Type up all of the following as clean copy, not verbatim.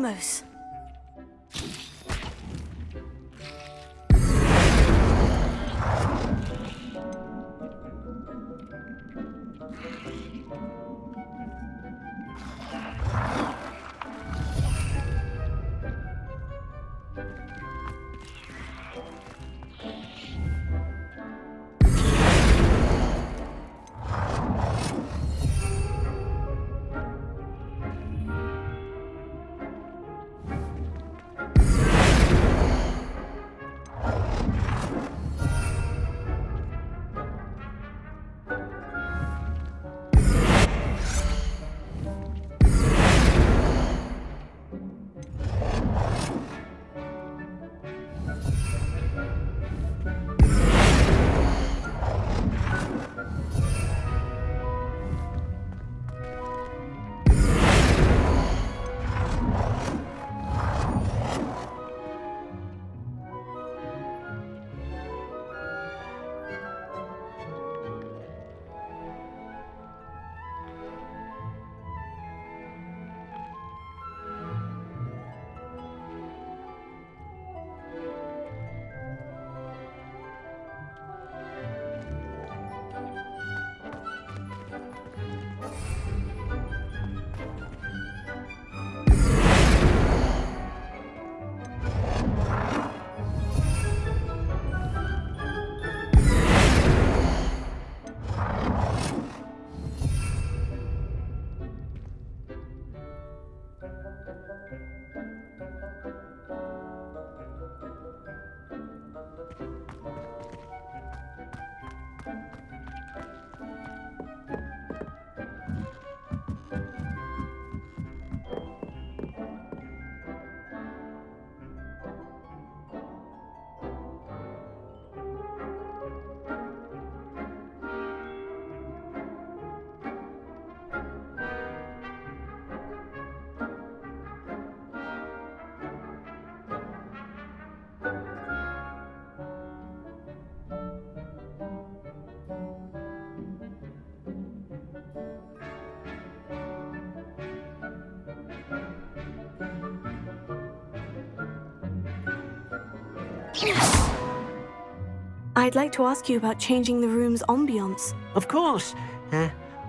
Lumos. I'd like to ask you about changing the room's ambiance. Of course.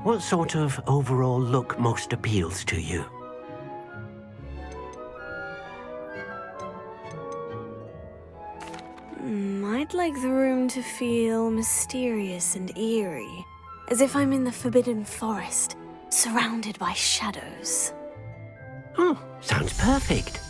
What sort of overall look most appeals to you? I'd like the room to feel mysterious and eerie, as if I'm in the Forbidden Forest, surrounded by shadows. Oh, sounds perfect.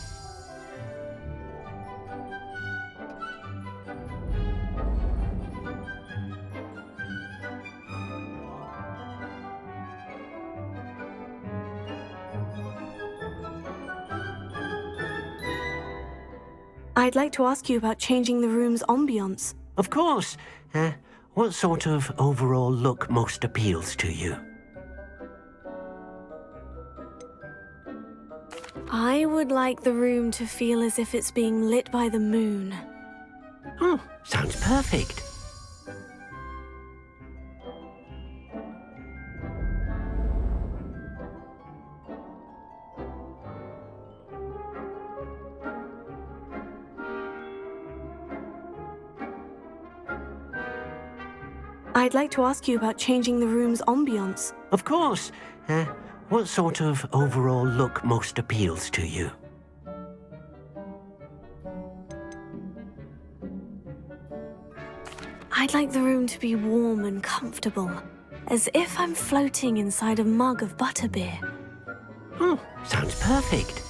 I'd like to ask you about changing the room's ambiance. Of course. What sort of overall look most appeals to you? I would like the room to feel as if it's being lit by the moon. Oh, sounds perfect. I'd like to ask you about changing the room's ambiance. Of course. What sort of overall look most appeals to you? I'd like the room to be warm and comfortable, as if I'm floating inside a mug of butterbeer. Oh, sounds perfect.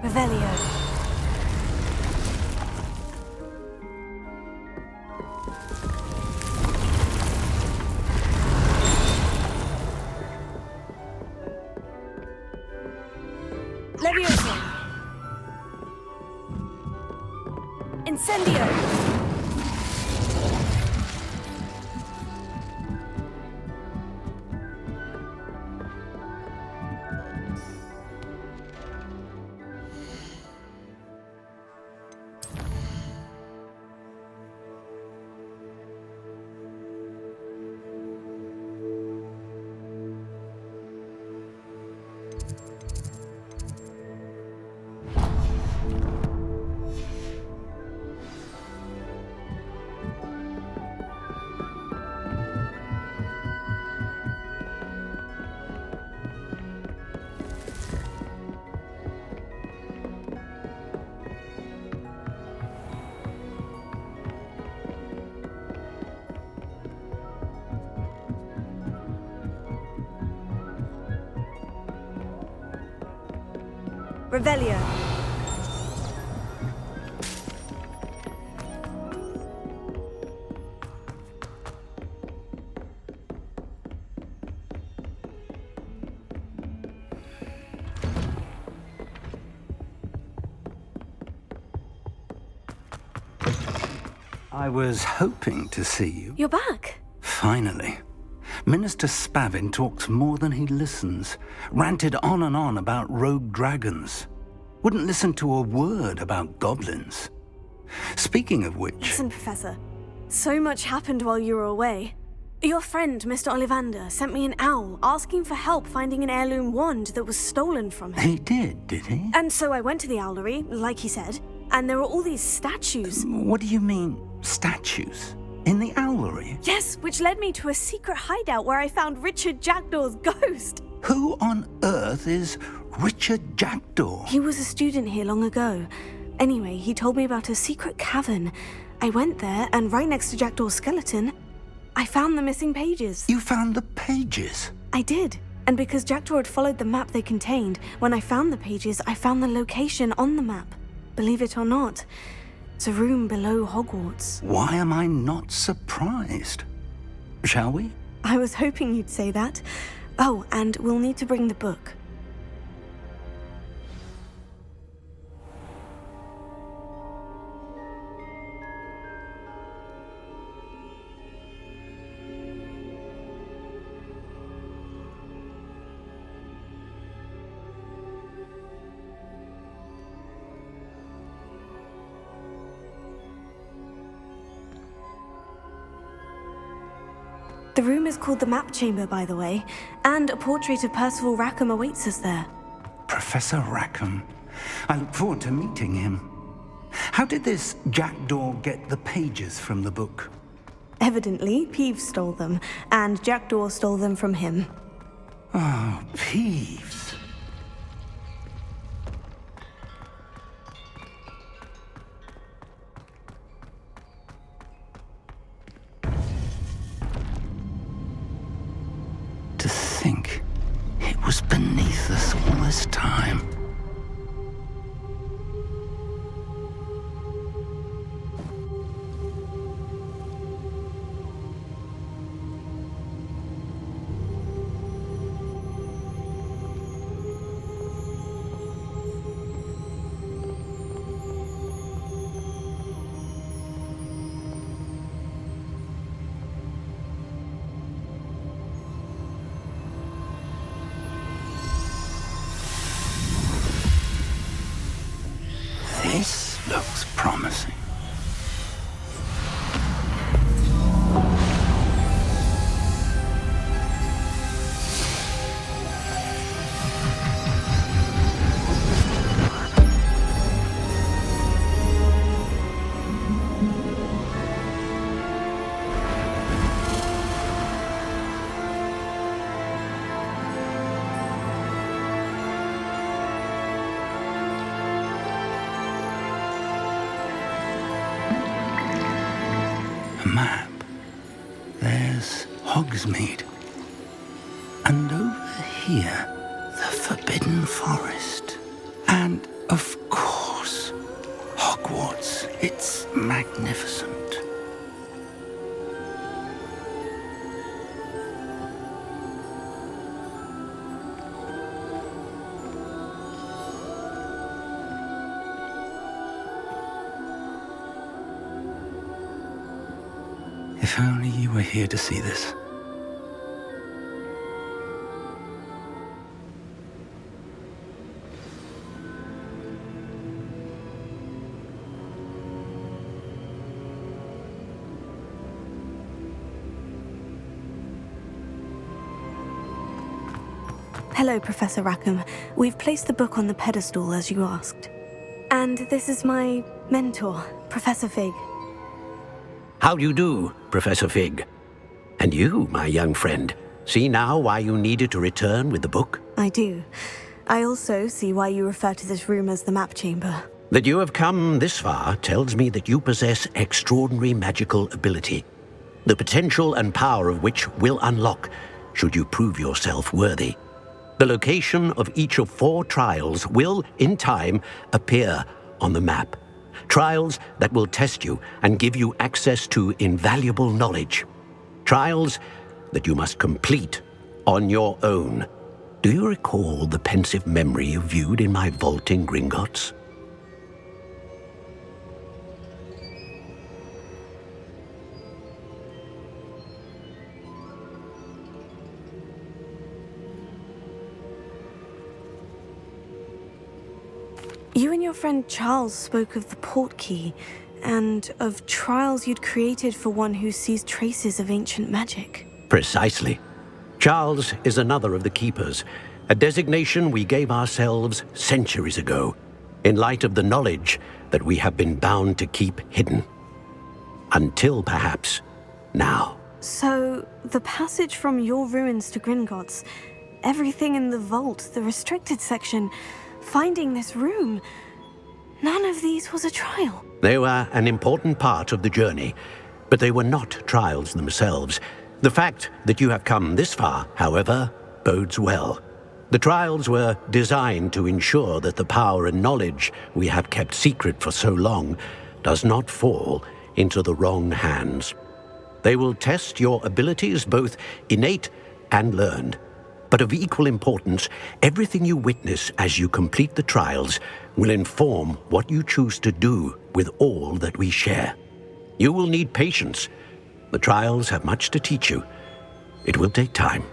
Revelio. Levioso. Incendio. Revelio. I was hoping to see you. You're back. Finally. Minister Spavin talks more than he listens. Ranted on and on about rogue dragons. Wouldn't listen to a word about goblins. Speaking of which... Listen, Professor. So much happened while you were away. Your friend, Mr. Ollivander, sent me an owl asking for help finding an heirloom wand that was stolen from him. He did he? And so I went to the owlery, like he said, and there were all these statues. What do you mean, statues? In the owlery? Yes, which led me to a secret hideout where I found Richard Jackdaw's ghost. Who on earth is Richard Jackdaw? He was a student here long ago. Anyway, he told me about a secret cavern. I went there, and right next to Jackdaw's skeleton, I found the missing pages. You found the pages? I did. And because Jackdaw had followed the map they contained, when I found the pages, I found the location on the map. Believe it or not, it's a room below Hogwarts. Why am I not surprised? Shall we? I was hoping you'd say that. Oh, and we'll need to bring the book. The room is called the Map Chamber, by the way, and a portrait of Percival Rackham awaits us there. Professor Rackham. I look forward to meeting him. How did this Jackdaw get the pages from the book? Evidently, Peeves stole them, and Jackdaw stole them from him. Oh, Peeves. To think it was beneath us all this time. This looks promising. Map. There's Hogsmeade. And over here, the Forbidden Forest. And Of course. Hogwarts. It's magnificent. If only you were here to see this. Hello, Professor Rackham. We've placed the book on the pedestal as you asked. And this is my mentor, Professor Fig. How do you do, Professor Fig? And you, my young friend, see now why you needed to return with the book? I do. I also see why you refer to this room as the map chamber. That you have come this far tells me that you possess extraordinary magical ability, the potential and power of which will unlock should you prove yourself worthy. The location of each of 4 trials will, in time, appear on the map. Trials that will test you and give you access to invaluable knowledge. Trials that you must complete on your own. Do you recall the pensive memory you viewed in my vault in Gringotts? You and your friend Charles spoke of the portkey, and of trials you'd created for one who sees traces of ancient magic. Precisely. Charles is another of the Keepers, a designation we gave ourselves centuries ago, in light of the knowledge that we have been bound to keep hidden. Until perhaps now. So, the passage from your ruins to Gringotts, everything in the vault, the restricted section, finding this room, none of these was a trial. They were an important part of the journey, but they were not trials themselves. The fact that you have come this far, however, bodes well. The trials were designed to ensure that the power and knowledge we have kept secret for so long does not fall into the wrong hands. They will test your abilities, both innate and learned. But of equal importance, everything you witness as you complete the trials will inform what you choose to do with all that we share. You will need patience. The trials have much to teach you. It will take time.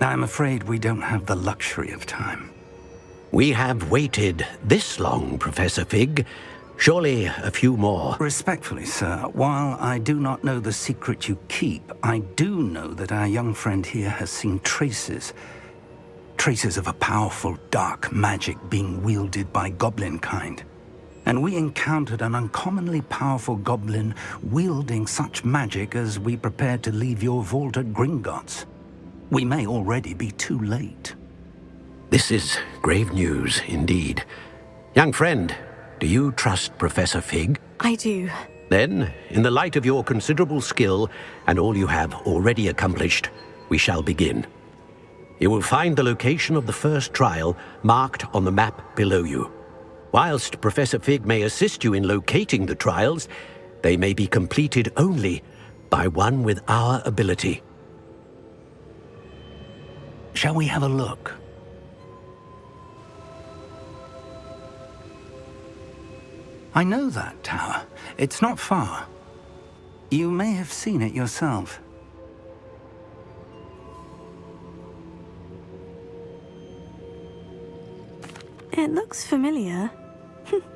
I'm afraid we don't have the luxury of time. We have waited this long, Professor Fig. Surely a few more. Respectfully, sir, while I do not know the secret you keep, I do know that our young friend here has seen traces of a powerful dark magic being wielded by goblin kind. And we encountered an uncommonly powerful goblin wielding such magic as we prepared to leave your vault at Gringotts. We may already be too late. This is grave news indeed. Young friend, do you trust Professor Fig? I do. Then, in the light of your considerable skill and all you have already accomplished, we shall begin. You will find the location of the first trial marked on the map below you. Whilst Professor Fig may assist you in locating the trials, they may be completed only by one with our ability. Shall we have a look? I know that tower. It's not far. You may have seen it yourself. It looks familiar.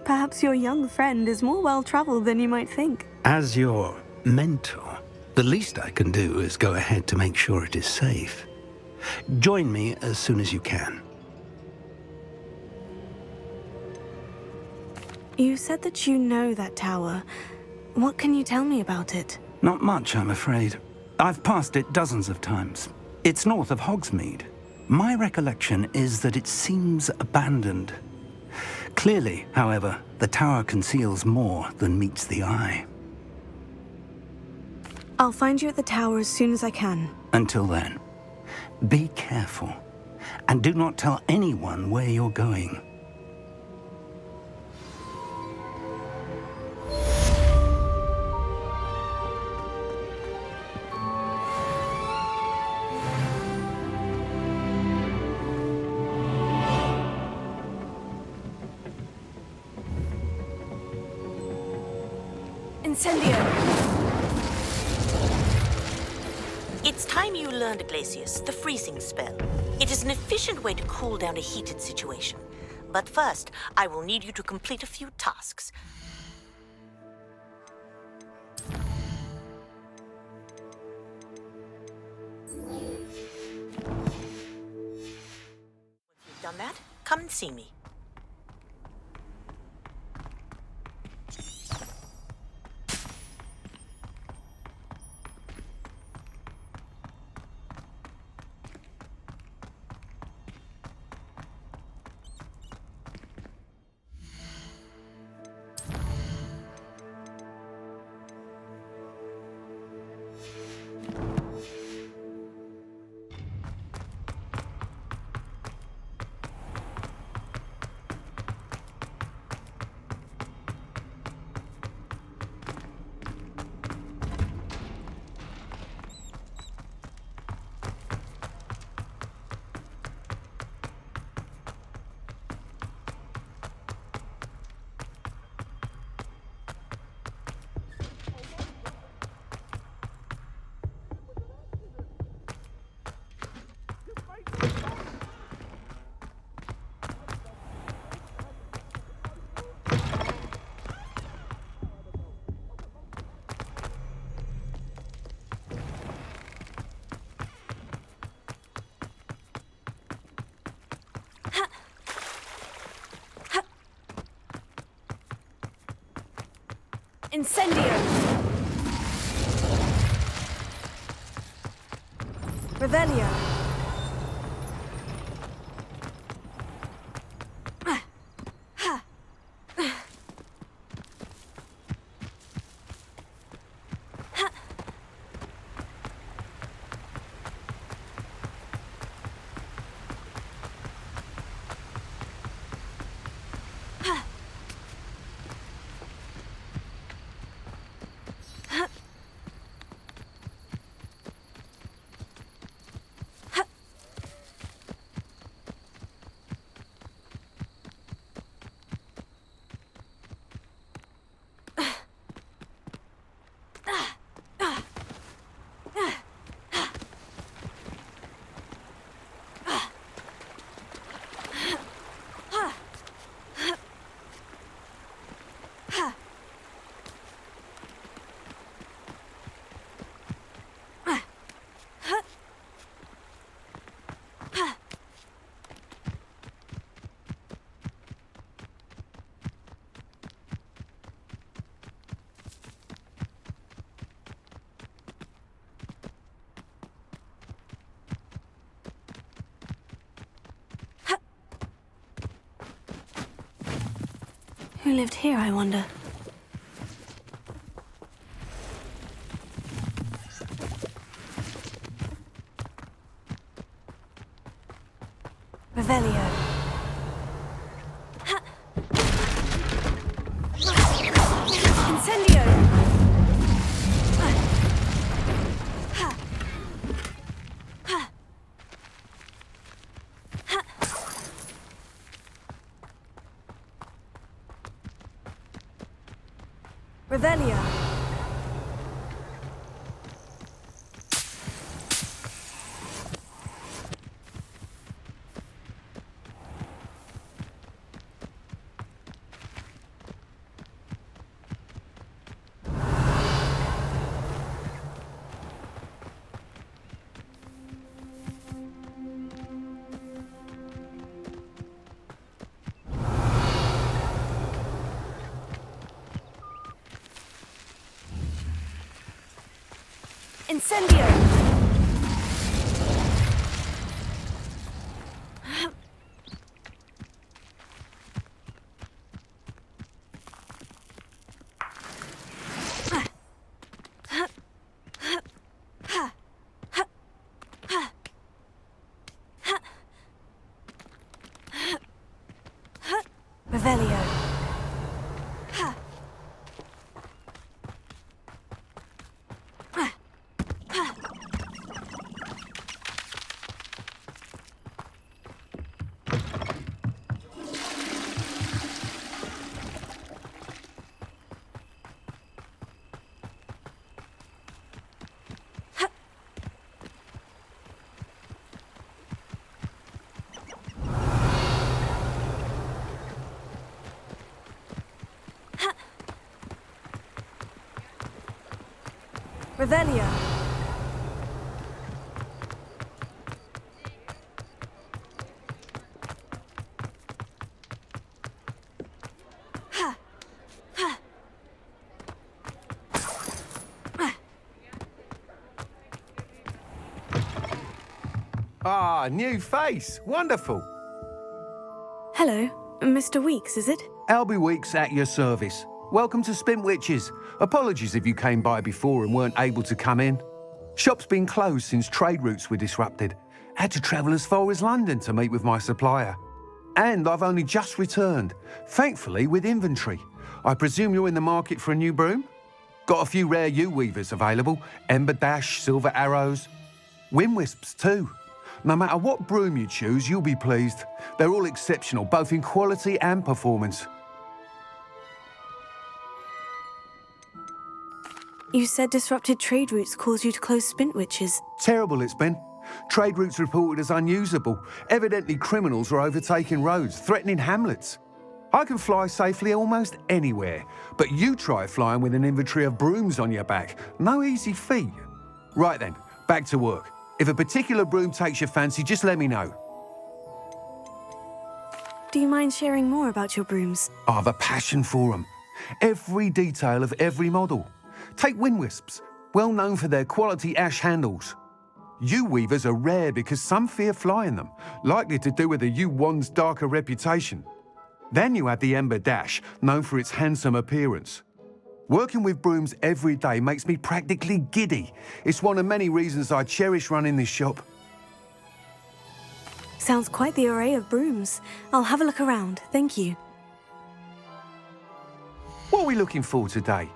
Perhaps your young friend is more well-traveled than you might think. As your mentor, the least I can do is go ahead to make sure it is safe. Join me as soon as you can. You said that you know that tower. What can you tell me about it? Not much, I'm afraid. I've passed it dozens of times. It's north of Hogsmeade. My recollection is that it seems abandoned. Clearly, however, the tower conceals more than meets the eye. I'll find you at the tower as soon as I can. Until then, be careful, and do not tell anyone where you're going. Incendio! It's time you learned, Glacius, the freezing spell. It is an efficient way to cool down a heated situation. But first, I will need you to complete a few tasks. Once you've done that, come and see me. Incendio! Revelio! Who lived here, I wonder? Revelio. Incendio! Revelio. Incendio! Revelio. Revelio. Ah, new face. Wonderful. Hello, Mr. Weeks, is it? Albie Weeks at your service. Welcome to Spintwitches. Apologies if you came by before and weren't able to come in. Shop's been closed since trade routes were disrupted. Had to travel as far as London to meet with my supplier. And I've only just returned, thankfully with inventory. I presume you're in the market for a new broom? Got a few rare U-weavers available. Ember Dash, Silver Arrows. Wind Wisps too. No matter what broom you choose, you'll be pleased. They're all exceptional, both in quality and performance. You said disrupted trade routes caused you to close Spintwitches. Terrible it's been. Trade routes reported as unusable. Evidently criminals are overtaking roads, threatening hamlets. I can fly safely almost anywhere, but you try flying with an inventory of brooms on your back. No easy feat. Right then, back to work. If a particular broom takes your fancy, just let me know. Do you mind sharing more about your brooms? I have a passion for them. Every detail of every model. Take Wind Wisps, well known for their quality ash handles. U-weavers are rare because some fear flying them, likely to do with the U-wand's darker reputation. Then you have the Ember Dash, known for its handsome appearance. Working with brooms every day makes me practically giddy. It's one of many reasons I cherish running this shop. Sounds quite the array of brooms. I'll have a look around, thank you. What are we looking for today?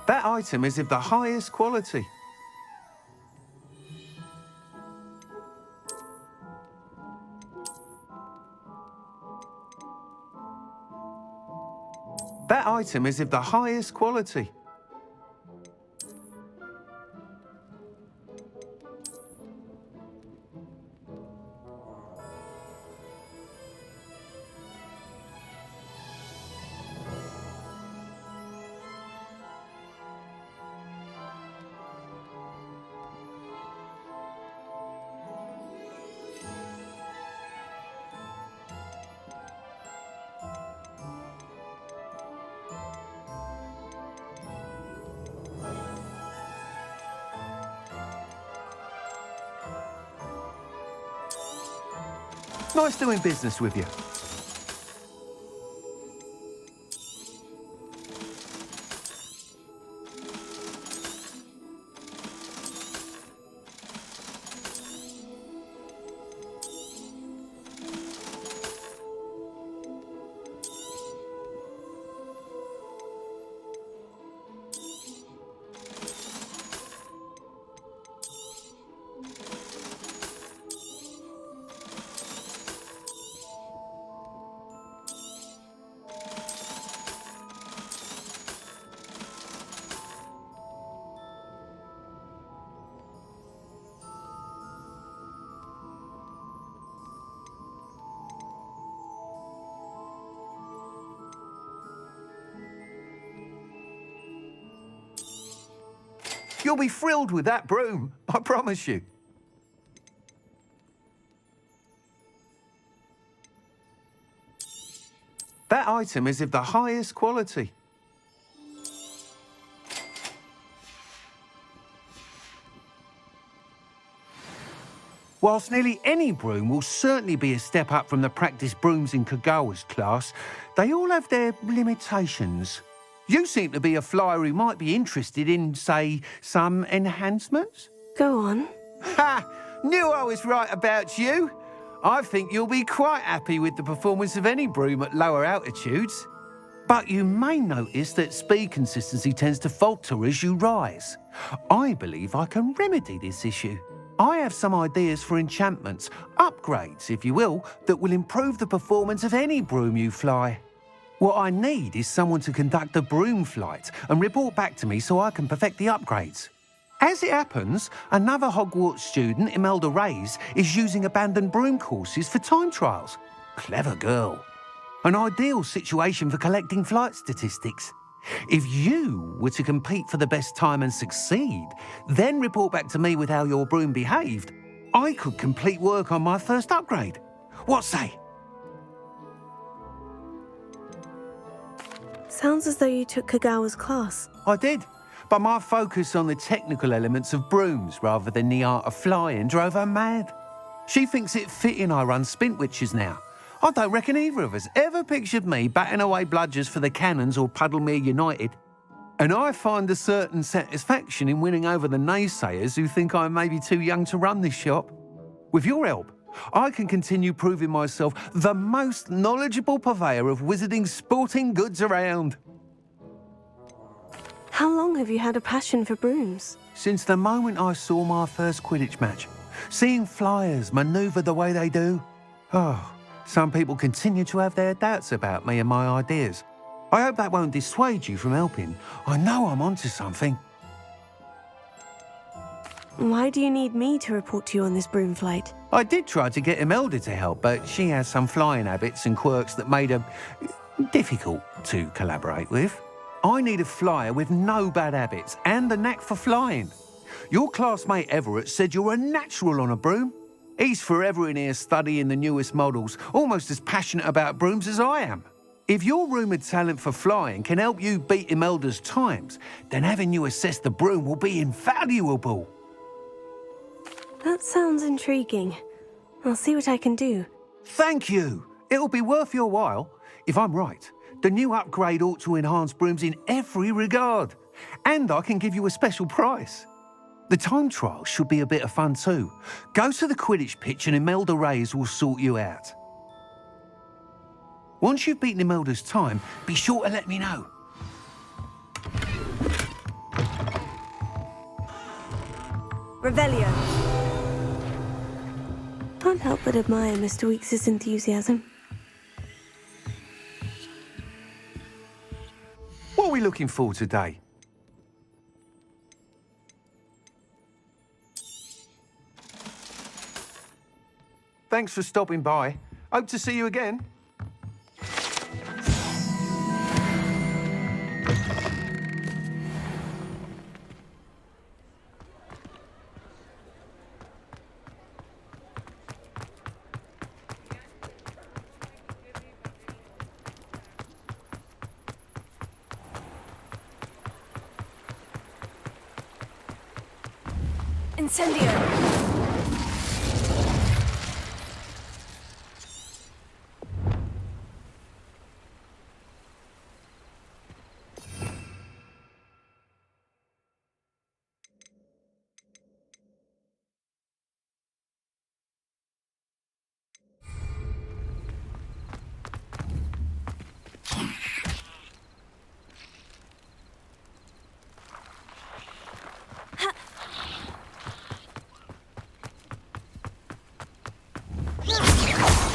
That item is of the highest quality. That item is of the highest quality. Nice doing business with you. You'll be thrilled with that broom, I promise you. That item is of the highest quality. Whilst nearly any broom will certainly be a step up from the practice brooms in Kagawa's class, they all have their limitations. You seem to be a flyer who might be interested in, say, some enhancements? Go on. Ha! Knew I was right about you. I think you'll be quite happy with the performance of any broom at lower altitudes. But you may notice that speed consistency tends to falter as you rise. I believe I can remedy this issue. I have some ideas for enchantments, upgrades, if you will, that will improve the performance of any broom you fly. What I need is someone to conduct a broom flight and report back to me so I can perfect the upgrades. As it happens, another Hogwarts student, Imelda Reyes, is using abandoned broom courses for time trials. Clever girl. An ideal situation for collecting flight statistics. If you were to compete for the best time and succeed, then report back to me with how your broom behaved, I could complete work on my first upgrade. What say? Sounds as though you took Kagawa's class. I did, but my focus on the technical elements of brooms rather than the art of flying drove her mad. She thinks it fitting I run Spintwitches now. I don't reckon either of us ever pictured me batting away bludgers for the Cannons or Puddlemere United. And I find a certain satisfaction in winning over the naysayers who think I may be too young to run this shop. With your help, I can continue proving myself the most knowledgeable purveyor of wizarding sporting goods around. How long have you had a passion for brooms? Since the moment I saw my first Quidditch match, seeing flyers manoeuvre the way they do. Oh, some people continue to have their doubts about me and my ideas. I hope that won't dissuade you from helping. I know I'm onto something. Why do you need me to report to you on this broom flight? I did try to get Imelda to help, but she has some flying habits and quirks that made her difficult to collaborate with. I need a flyer with no bad habits and the knack for flying. Your classmate Everett said you're a natural on a broom. He's forever in here studying the newest models, almost as passionate about brooms as I am. If your rumoured talent for flying can help you beat Imelda's times, then having you assess the broom will be invaluable. That sounds intriguing. I'll see what I can do. Thank you. It'll be worth your while. If I'm right, the new upgrade ought to enhance brooms in every regard. And I can give you a special price. The time trial should be a bit of fun too. Go to the Quidditch pitch and Imelda Reyes will sort you out. Once you've beaten Imelda's time, be sure to let me know. Revelio. Can't help but admire Mr. Weekes' enthusiasm. What are we looking for today? Thanks for stopping by. Hope to see you again. Incendio!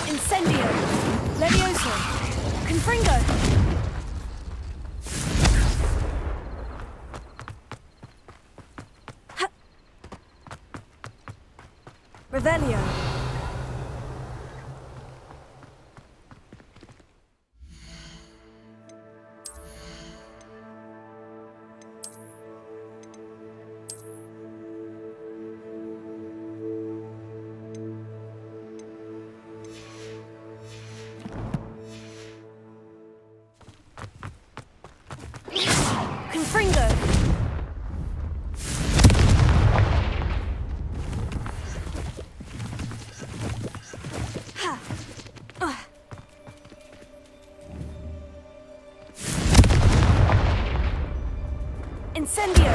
Incendio! Levioso! Confringo! Revelio! Confringo! Incendio!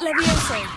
Levioso!